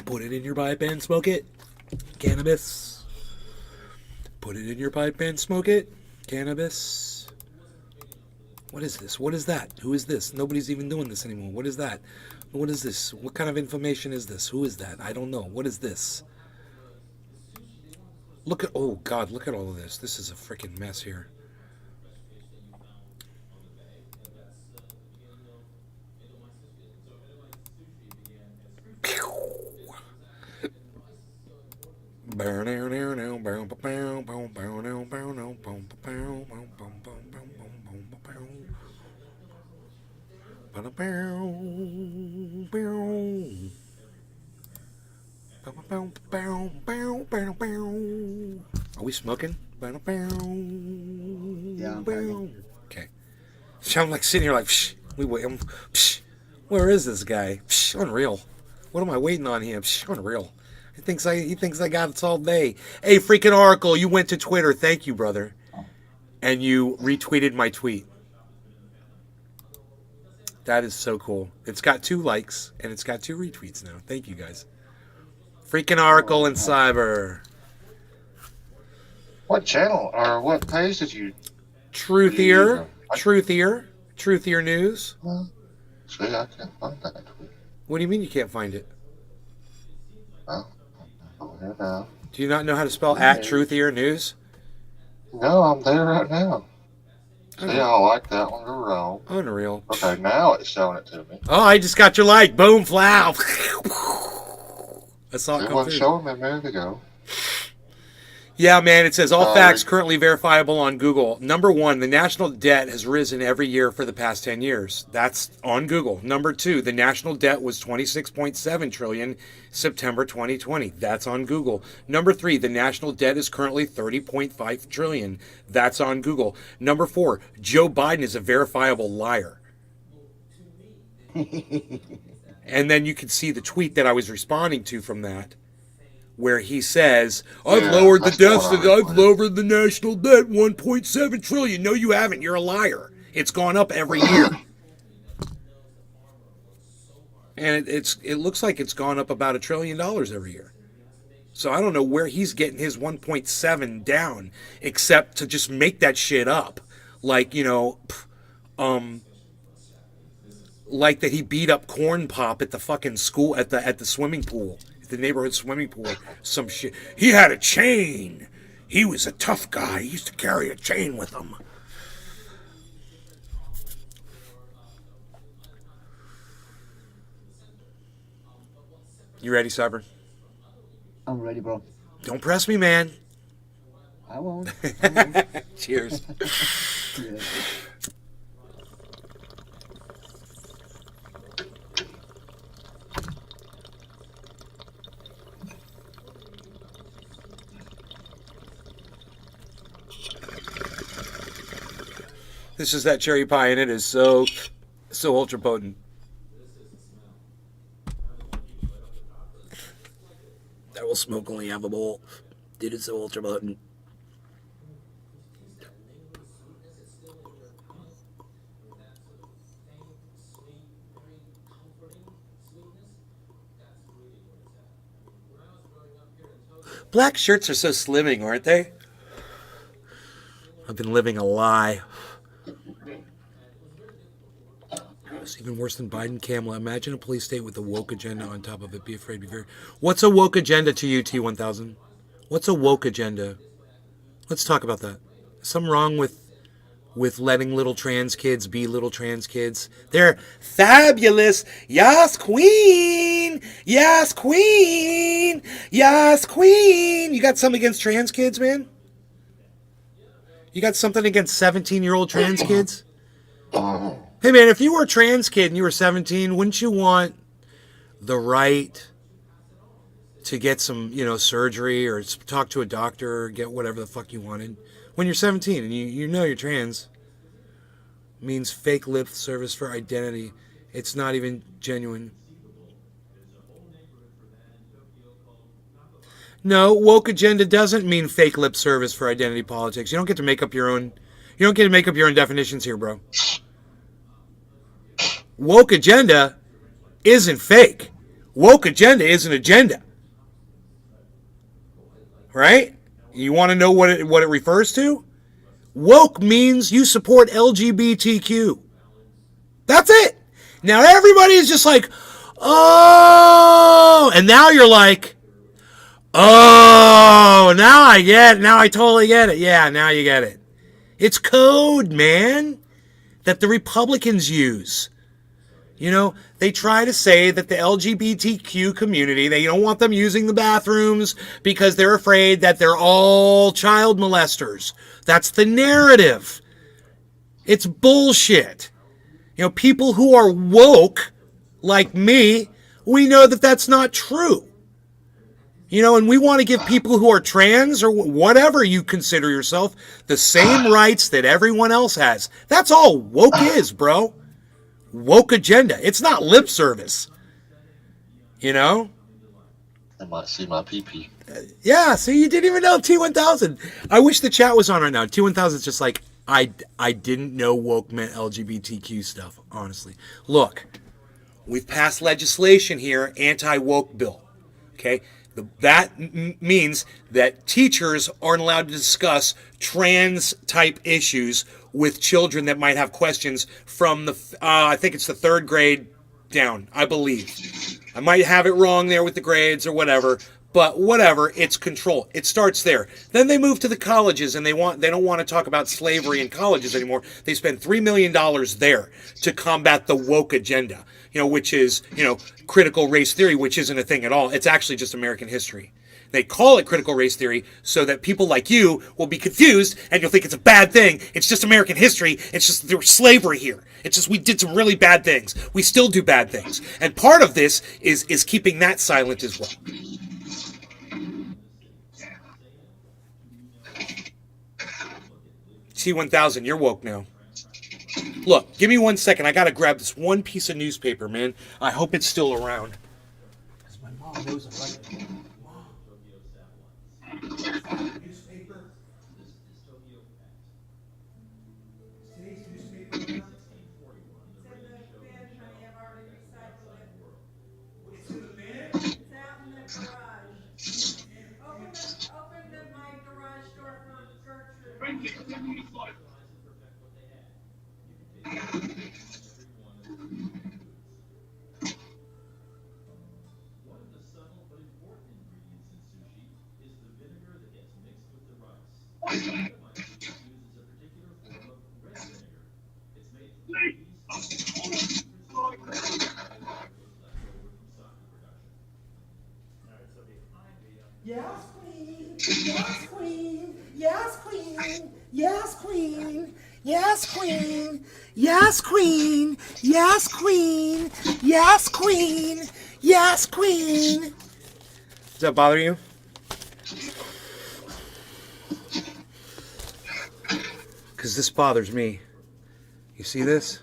Put it in your pipe and smoke it. Cannabis. Put it in your pipe and smoke it. Cannabis. What is this? What is that? Who is this? Nobody's even doing this anymore. What is that? What is this? What kind of information is this? Who is that? I don't know. What is this? Look at, oh God, look at all of this. This is a freaking mess here. Are we smoking? Yeah, I'm packing. Okay. So I'm like sitting here like, psh, we wait. Psh, where is this guy? Psh, unreal. What am I waiting on him? Psh, unreal. He thinks I got it all day. Hey, freaking Oracle, you went to Twitter. Thank you, brother. And you retweeted my tweet. That is so cool. It's got 2 likes and it's got 2 retweets now. Thank you guys. Freaking Oracle and Cyber. What channel or what page did you? Truthier News. See, I can't find that tweet. What do you mean you can't find it? Oh, over here now. Do you not know how to spell at Truthier News? No, I'm there right now. See, I like that one. You're wrong. Unreal. Okay, now it's showing it to me. Oh, I just got your like. Boom, flow. I saw it It come wasn't through. showing me a minute ago. Yeah, man, it says all facts currently verifiable on Google. Number 1, the national debt has risen every year for the past 10 years. That's on Google. Number 2, the national debt was 26.7 trillion September 2020. That's on Google. Number 3, the national debt is currently 30.5 trillion. That's on Google. Number 4, Joe Biden is a verifiable liar. And then you can see the tweet that I was responding to from that, where he says, I've lowered the national debt 1.7 trillion. No, you haven't. You're a liar. It's gone up every year. And it looks like it's gone up about $1 trillion every year. So I don't know where he's getting his 1.7 down, except to just make that shit up. Like, like that he beat up Corn Pop at the fucking school, at the swimming pool. The neighborhood swimming pool, some shit. He had a chain. He was a tough guy. He used to carry a chain with him. You ready, Cyber? I'm ready, bro. Don't press me, man. I won't. Cheers. Yeah. This is that cherry pie, and it is so ultra potent. I will smoke only half a bowl. Dude, it's so ultra potent. Black shirts are so slimming, aren't they? I've been living a lie. It's even worse than Biden Kamala. Imagine a police state with a woke agenda on top of it. Be afraid, be very. What's a woke agenda to you, T1000? What's a woke agenda? Let's talk about that. Something wrong with letting little trans kids be little trans kids? They're fabulous. Yes, queen. Yes, queen. Yes, queen. You got something against trans kids, man? You got something against 17-year-old trans kids? Hey, man, if you were a trans kid and you were 17, wouldn't you want the right to get some, surgery or talk to a doctor or get whatever the fuck you wanted? When you're 17 and you know you're trans, it means fake lip service for identity. It's not even genuine. No, woke agenda doesn't mean fake lip service for identity politics. You don't get to make up your own. You don't get to make up your own definitions here, bro. Woke agenda isn't fake. Woke agenda is an agenda. Right? You want to know what it refers to? Woke means you support LGBTQ. That's it. Now everybody is just like, oh, and now you're like, oh, now I get it. Now I totally get it. Yeah, now you get it. It's code, man, that the Republicans use You know, they try to say that the LGBTQ community, they don't want them using the bathrooms because they're afraid that they're all child molesters. That's the narrative. It's bullshit. You know, people who are woke, like me, we know that that's not true. You know, and we want to give people who are trans or whatever you consider yourself the same rights that everyone else has. That's all woke is, bro. Woke agenda. It's not lip service. You know? I might see my pee-pee. Yeah, see, you didn't even know T1000. I wish the chat was on right now. T1000 is just like, I didn't know woke meant LGBTQ stuff, honestly. Look, we've passed legislation here, anti-woke bill. Okay? That means that teachers aren't allowed to discuss trans-type issues with children that might have questions from the, I think it's the 3rd grade down, I believe. I might have it wrong there with the grades or whatever, but whatever, it's control. It starts there. Then they move to the colleges and they don't want to talk about slavery in colleges anymore. They spend $3 million there to combat the woke agenda, you know, which is, you know, critical race theory, which isn't a thing at all. It's actually just American history. They call it critical race theory so that people like you will be confused and you'll think it's a bad thing. It's just American history. It's just there was slavery here. It's just we did some really bad things. We still do bad things. And part of this is keeping that silent as well. T1000, you're woke now. Look, give me 1 second. I gotta grab this one piece of newspaper, man. I hope it's still around. Because my mom knows I like it. Newspaper. Today's newspaper. It's in the bin. It's out in the garage. Open my garage door for Gertrude. Yes, queen. Yes, queen. Yes, queen. Yes, queen. Yes, queen. Yes, queen. Yes, queen. Yes, queen. Yes, queen. Does that bother you? Because this bothers me. You see this?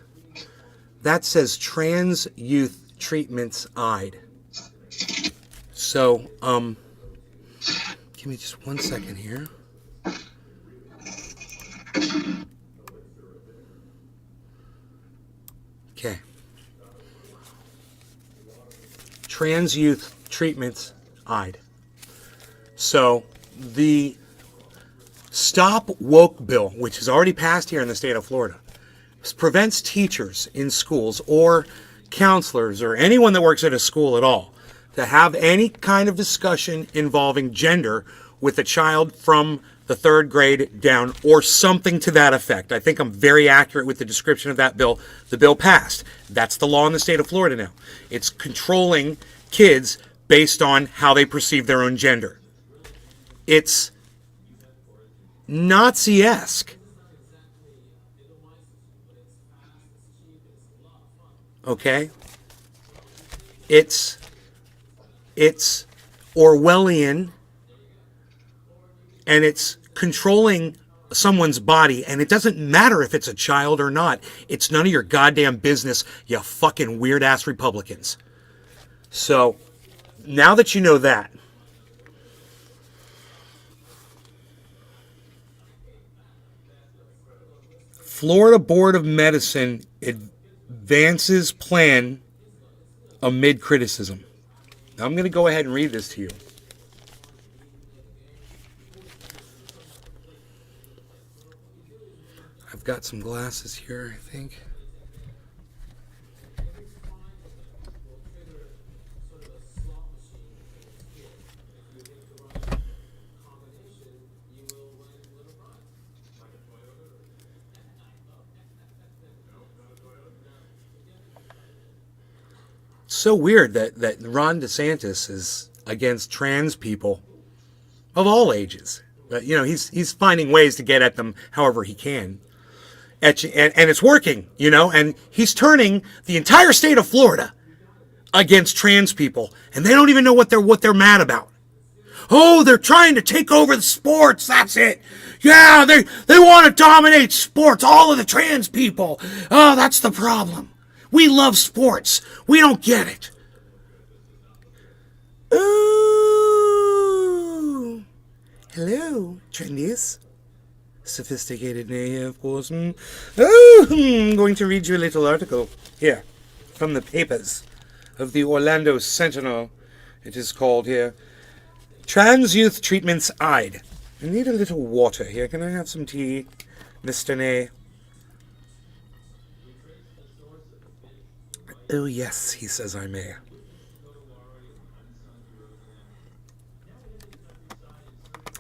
That says trans youth treatments eyed. So, give me just 1 second here. Okay. Trans youth treatments eyed. So, the Stop Woke bill, which is already passed here in the state of Florida, prevents teachers in schools or counselors or anyone that works at a school at all to have any kind of discussion involving gender with a child from the 3rd grade down or something to that effect. I think I'm very accurate with the description of that bill. The bill passed. That's the law in the state of Florida now. It's controlling kids based on how they perceive their own gender. It's Nazi-esque. Okay? It's Orwellian, and it's controlling someone's body, and it doesn't matter if it's a child or not. It's none of your goddamn business, you fucking weird-ass Republicans. So, now that you know that, Florida Board of Medicine advances plan amid criticism. Now, I'm going to go ahead and read this to you. I've got some glasses here, I think. It's so weird that Ron DeSantis is against trans people of all ages. But, you know, he's finding ways to get at them however he can. And it's working, you know, and he's turning the entire state of Florida against trans people, and they don't even know what they're mad about. Oh, they're trying to take over the sports. That's it. Yeah, they want to dominate sports. All of the trans people. Oh, that's the problem. We love sports. We don't get it. Ooh. Hello, trendies. Sophisticated name, of course. Oh, I'm going to read you a little article here from the papers of the Orlando Sentinel. It is called here, Trans Youth Treatments Eyed. I need a little water here. Can I have some tea, Mr. Nay? Oh, yes, he says I may.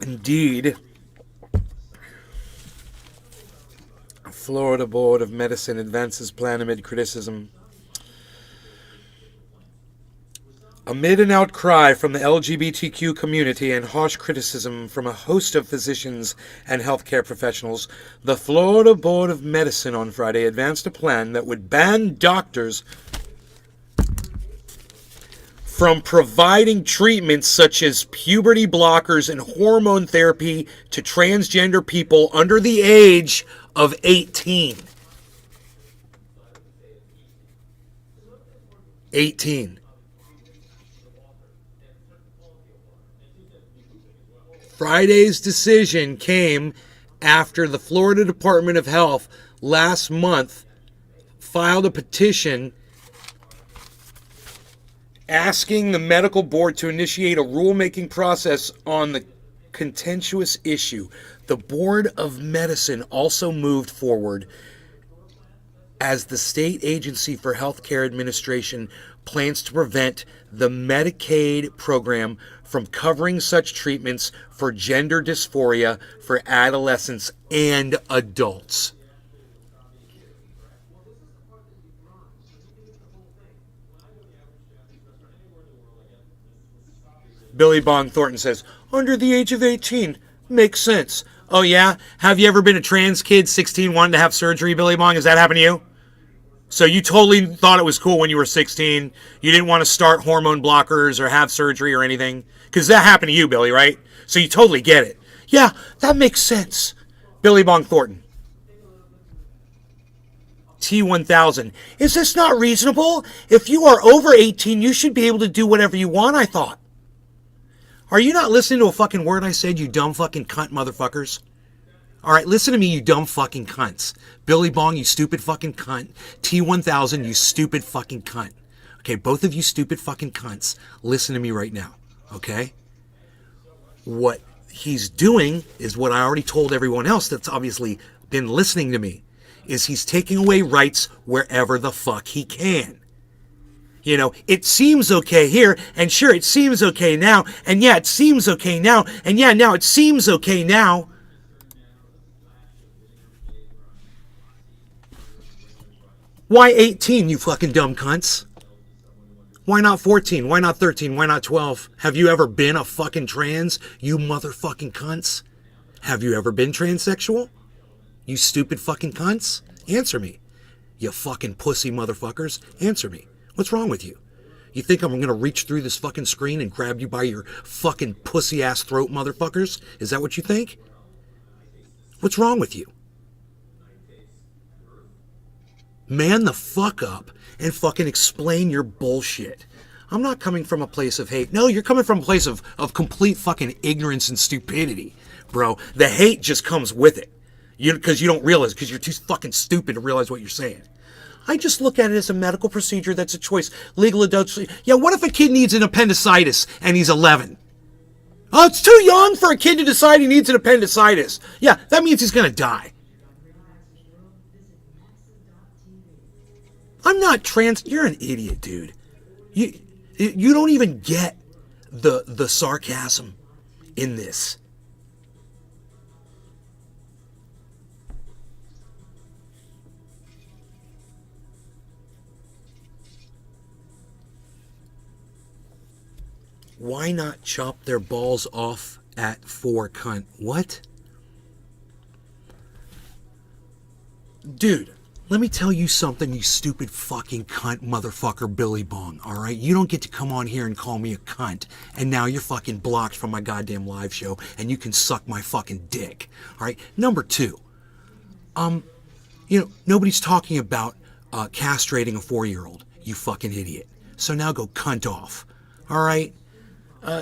Indeed, Florida Board of Medicine advances plan amid criticism. Amid an outcry from the LGBTQ community and harsh criticism from a host of physicians and healthcare professionals, the Florida Board of Medicine on Friday advanced a plan that would ban doctors from providing treatments such as puberty blockers and hormone therapy to transgender people under the age of 18. 18. Friday's decision came after the Florida Department of Health last month filed a petition asking the medical board to initiate a rulemaking process on the contentious issue. The Board of Medicine also moved forward as the state agency for healthcare administration plans to prevent the Medicaid program from covering such treatments for gender dysphoria for adolescents and adults. Billy Bong Thornton says, under the age of 18, makes sense. Oh yeah? Have you ever been a trans kid, 16, wanting to have surgery, Billy Bong? Has that happened to you? So you totally thought it was cool when you were 16. You didn't want to start hormone blockers or have surgery or anything? Because that happened to you, Billy, right? So you totally get it. Yeah, that makes sense. Billy Bong Thornton. T1000. Is this not reasonable? If you are over 18, you should be able to do whatever you want, I thought. Are you not listening to a fucking word I said, you dumb fucking cunt motherfuckers? All right, listen to me, you dumb fucking cunts. Billy Bong, you stupid fucking cunt. T1000, you stupid fucking cunt. Okay, both of you stupid fucking cunts, listen to me right now, okay? What he's doing is what I already told everyone else that's obviously been listening to me, is he's taking away rights wherever the fuck he can. You know, it seems okay here, and sure, it seems okay now, and yeah, it seems okay now, and yeah, now it seems okay now. Why 18, you fucking dumb cunts? Why not 14? Why not 13? Why not 12? Have you ever been a fucking trans, you motherfucking cunts? Have you ever been transsexual? You stupid fucking cunts? Answer me. You fucking pussy motherfuckers, answer me. What's wrong with you? You think I'm going to reach through this fucking screen and grab you by your fucking pussy-ass throat, motherfuckers? Is that what you think? What's wrong with you? Man the fuck up and fucking explain your bullshit. I'm not coming from a place of hate. No, you're coming from a place of complete fucking ignorance and stupidity, bro. The hate just comes with it. Because you don't realize, because you're too fucking stupid to realize what you're saying. I just look at it as a medical procedure that's a choice. Legal adults. Yeah, what if a kid needs an appendicitis and he's 11? Oh, it's too young for a kid to decide he needs an appendicitis. Yeah, that means he's going to die. I'm not trans. You're an idiot, dude. You don't even get the sarcasm in this. Why not chop their balls off at 4, cunt? What? Dude, let me tell you something, you stupid fucking cunt motherfucker Billy Bong, alright? You don't get to come on here and call me a cunt, and now you're fucking blocked from my goddamn live show, and you can suck my fucking dick, alright? Number 2, nobody's talking about castrating a 4-year-old, you fucking idiot. So now go cunt off, alright?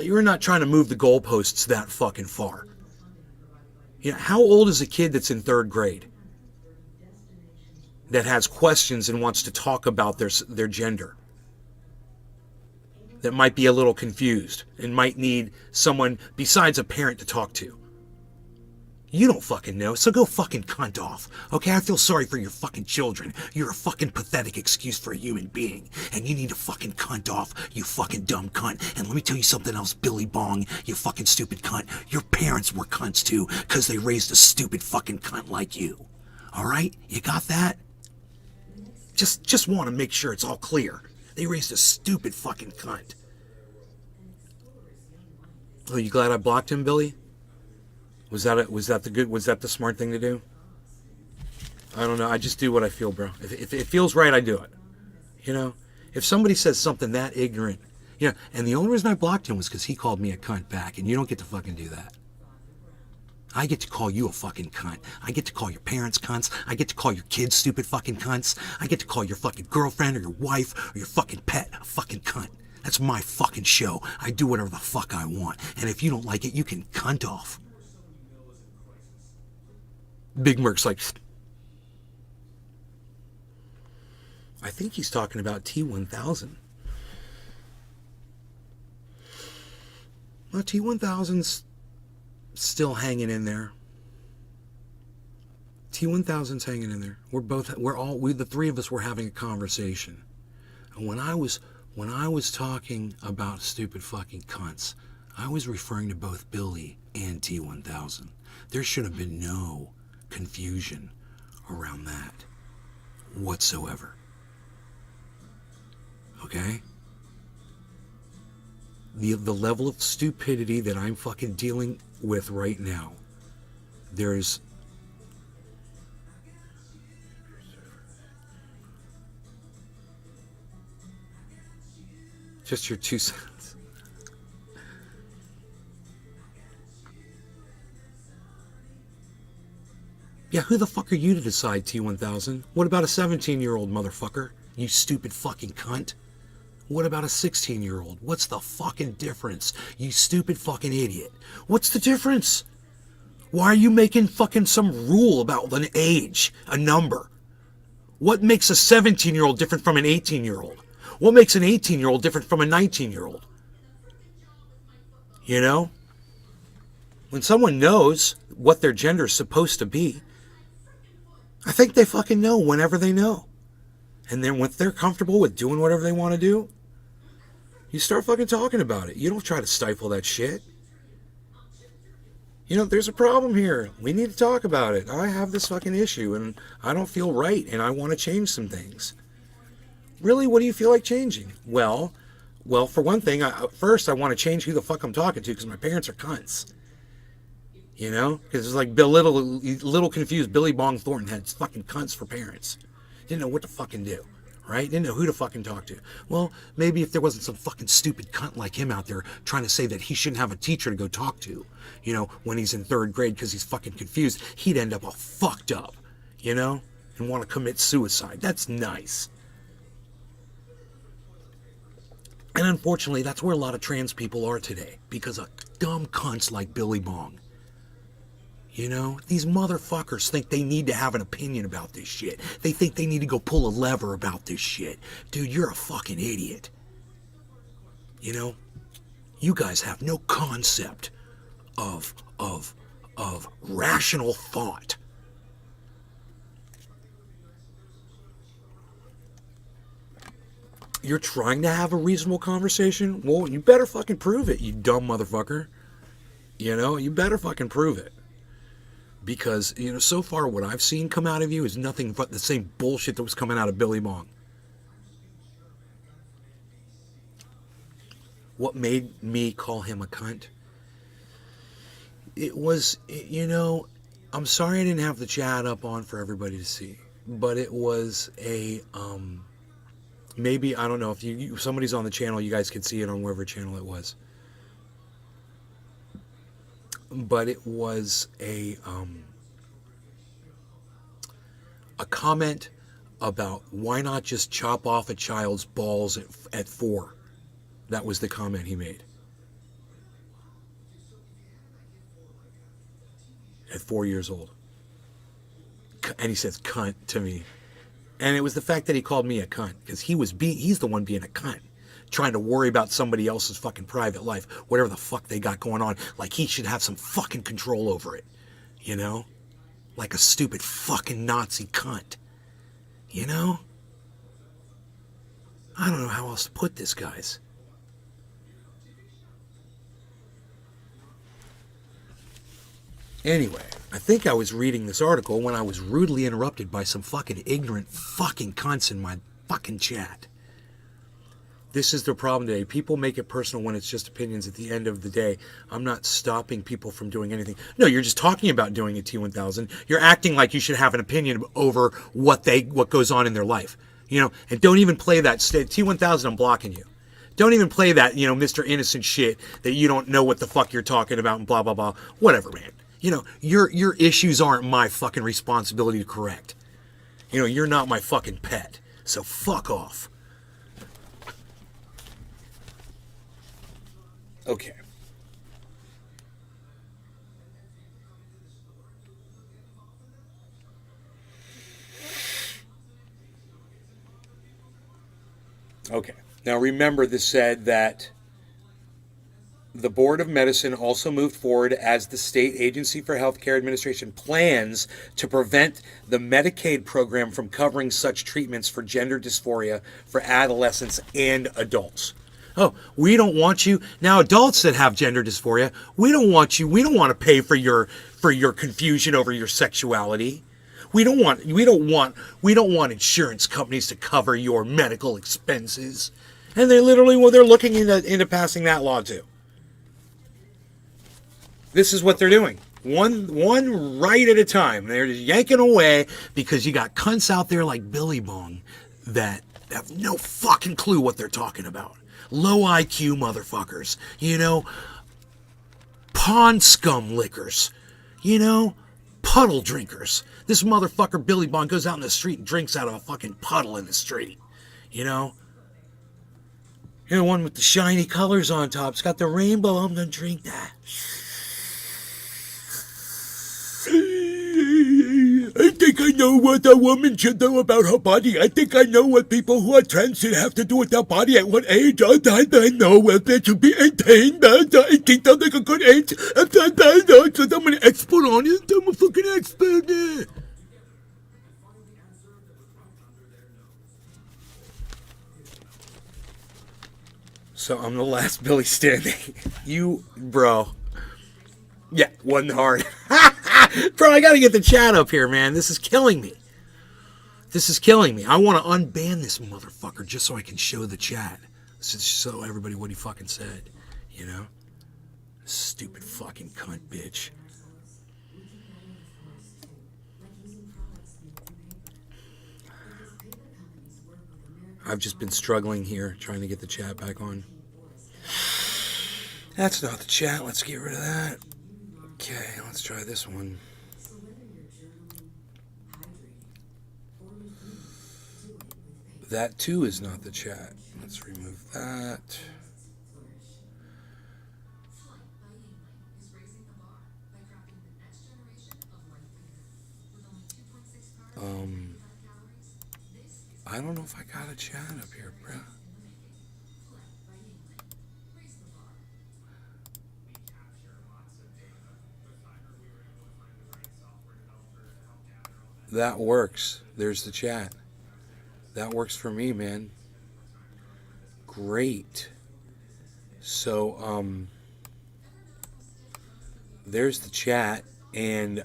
You're not trying to move the goalposts that fucking far. How old is a kid that's in 3rd grade? That has questions and wants to talk about their gender, that might be a little confused and might need someone besides a parent to talk to. You don't fucking know, so go fucking cunt off. Okay, I feel sorry for your fucking children. You're a fucking pathetic excuse for a human being, and you need to fucking cunt off, you fucking dumb cunt. And let me tell you something else, Billy Bong, you fucking stupid cunt. Your parents were cunts too, because they raised a stupid fucking cunt like you. Alright? You got that? Just want to make sure it's all clear. They raised a stupid fucking cunt. Oh, you glad I blocked him, Billy? Was that the smart thing to do? I don't know. I just do what I feel, bro. If it feels right, I do it. If somebody says something that ignorant, and the only reason I blocked him was because he called me a cunt back, and you don't get to fucking do that. I get to call you a fucking cunt. I get to call your parents cunts. I get to call your kids stupid fucking cunts. I get to call your fucking girlfriend or your wife or your fucking pet a fucking cunt. That's my fucking show. I do whatever the fuck I want. And if you don't like it, you can cunt off. Big Merc's like, I think he's talking about T1000. Well, T1000's still hanging in there. T1000's hanging in there. The 3 of us were having a conversation. And when I was talking about stupid fucking cunts, I was referring to both Billy and T1000. There should have been no confusion around that whatsoever. Okay? The level of stupidity that I'm fucking dealing with right now, there's just your 2 cents. Yeah, who the fuck are you to decide, T1000? What about a 17-year-old motherfucker? You stupid fucking cunt. What about a 16-year-old? What's the fucking difference? You stupid fucking idiot. What's the difference? Why are you making fucking some rule about an age, a number? What makes a 17-year-old different from an 18-year-old? What makes an 18-year-old different from a 19-year-old? When someone knows what their gender is supposed to be, I think they fucking know whenever they know. And then when they're comfortable with doing whatever they want to do, you start fucking talking about it. You don't try to stifle that shit. There's a problem here. We need to talk about it. I have this fucking issue and I don't feel right and I want to change some things. Really, what do you feel like changing? Well, for one thing, first I want to change who the fuck I'm talking to because my parents are cunts. Because it's like little confused Billy Bong Thornton had fucking cunts for parents. Didn't know what to fucking do, right? Didn't know who to fucking talk to. Well, maybe if there wasn't some fucking stupid cunt like him out there trying to say that he shouldn't have a teacher to go talk to, when he's in 3rd grade because he's fucking confused, he'd end up all fucked up, and want to commit suicide. That's nice. And unfortunately, that's where a lot of trans people are today because of dumb cunts like Billy Bong. These motherfuckers think they need to have an opinion about this shit. They think they need to go pull a lever about this shit. Dude, you're a fucking idiot. You guys have no concept of rational thought. You're trying to have a reasonable conversation? Well, you better fucking prove it, you dumb motherfucker. You better fucking prove it. Because, so far what I've seen come out of you is nothing but the same bullshit that was coming out of Billy Bong. what made me call him a cunt? It was, you know, I'm sorry I didn't have the chat up on for everybody to see, but it was a, maybe, I don't know, if somebody's on the channel, you guys could see it on whatever channel it was. But it was a comment about why not just chop off a child's balls at 4. That was the comment he made. At 4 years old. And he says cunt to me. And it was the fact that he called me a cunt, because he's the one being a cunt, trying to worry about somebody else's fucking private life, whatever the fuck they got going on, like he should have some fucking control over it, you know? Like a stupid fucking Nazi cunt, you know? I don't know how else to put this, guys. Anyway, I think I was reading this article when I was rudely interrupted by some fucking ignorant fucking cunts in my fucking chat. This is the problem today. People make it personal when it's just opinions. At the end of the day, I'm not stopping people from doing anything. No, you're just talking about doing a T1000. You're acting like you should have an opinion over what goes on in their life. You know, and don't even play that T1000. I'm blocking you. Don't even play that, you know, Mr. Innocent shit that you don't know what the fuck you're talking about and blah blah blah. Whatever, man. You know, your issues aren't my fucking responsibility to correct. You know, you're not my fucking pet. So fuck off. Okay. Okay. Now remember, this said that the Board of Medicine also moved forward as the State Agency for Healthcare Administration plans to prevent the Medicaid program from covering such treatments for gender dysphoria for adolescents and adults. Oh, we don't want you. Now, adults that have gender dysphoria, we don't want you. We don't want to pay for your confusion over your sexuality. We don't want insurance companies to cover your medical expenses. And they literally, they're looking into passing that law too. This is what they're doing. One right at a time. They're just yanking away because you got cunts out there like Billy Bong that have no fucking clue what they're talking about. Low IQ motherfuckers. You know, pond scum lickers. You know, puddle drinkers. This motherfucker Billy Bong goes out in the street and drinks out of a fucking puddle in the street. You know? You're the one with the shiny colors on top. It's got the rainbow. I'm gonna drink that. I think I know what a woman should know about her body. I think I know what people who are trans should have to do with their body at what age. I know what they should be 18. 18 sounds like a good age. So I'm an expert on it. I'm a fucking expert. So I'm the last Billy standing. You, bro. Yeah, wasn't hard. Bro, I gotta get the chat up here, man. This is killing me. I want to unban this motherfucker just so I can show the chat. So everybody what he fucking said. You know? Stupid fucking cunt bitch. I've just been struggling here trying to get the chat back on. That's not the chat. Let's get rid of that. Okay, let's try this one. That too is not the chat. Let's remove that. I don't know if I got a chat up here, bro. That works. There's the chat. That works for me, man. Great. So, there's the chat, and,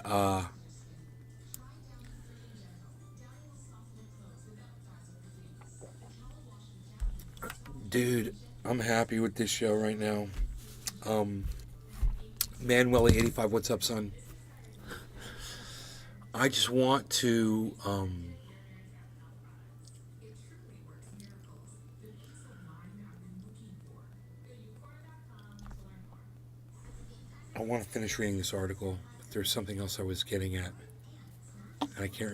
dude, I'm happy with this show right now. Manueli85, what's up, son? I just want to I want to finish reading this article, but there's something else I was getting at. I can't